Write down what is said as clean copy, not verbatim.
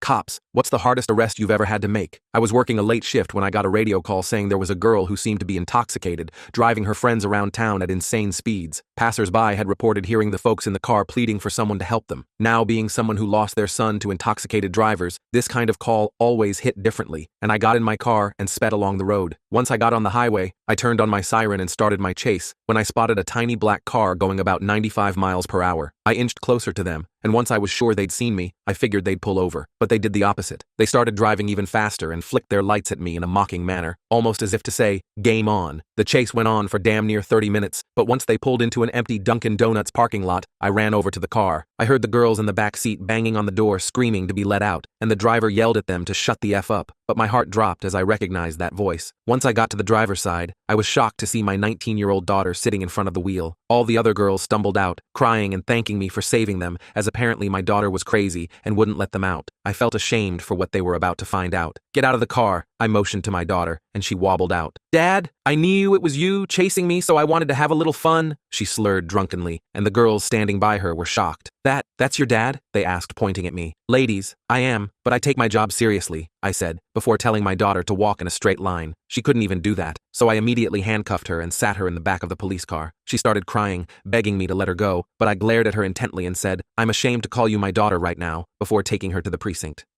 Cops, what's the hardest arrest you've ever had to make? I was working a late shift when I got a radio call saying there was a girl who seemed to be intoxicated, driving her friends around town at insane speeds. Passers-by had reported hearing the folks in the car pleading for someone to help them. Now, being someone who lost their son to intoxicated drivers, this kind of call always hit differently, and I got in my car and sped along the road. Once I got on the highway, I turned on my siren and started my chase when I spotted a tiny black car going about 95 miles per hour. I inched closer to them, and once I was sure they'd seen me, I figured they'd pull over. But they did the opposite. They started driving even faster and flicked their lights at me in a mocking manner, almost as if to say, "Game on." The chase went on for damn near 30 minutes, but once they pulled into an empty Dunkin' Donuts parking lot, I ran over to the car. I heard the girls in the back seat banging on the door screaming to be let out, and the driver yelled at them to shut the F up, but my heart dropped as I recognized that voice. Once I got to the driver's side, I was shocked to see my 19-year-old daughter sitting in front of the wheel. All the other girls stumbled out, crying and thanking me for saving them, as apparently my daughter was crazy and wouldn't let them out. I felt ashamed for what they were about to find out. "Get out of the car," I motioned to my daughter, and she wobbled out. "Dad, I knew it was you chasing me, so I wanted to have a little fun," she slurred drunkenly, and the girls standing by her were shocked. That's your dad?" they asked, pointing at me. "Ladies, I am, but I take my job seriously," I said, before telling my daughter to walk in a straight line. She couldn't even do that, so I immediately handcuffed her and sat her in the back of the police car. She started crying, begging me to let her go, but I glared at her intently and said, "I'm ashamed to call you my daughter right now," before taking her to the precinct.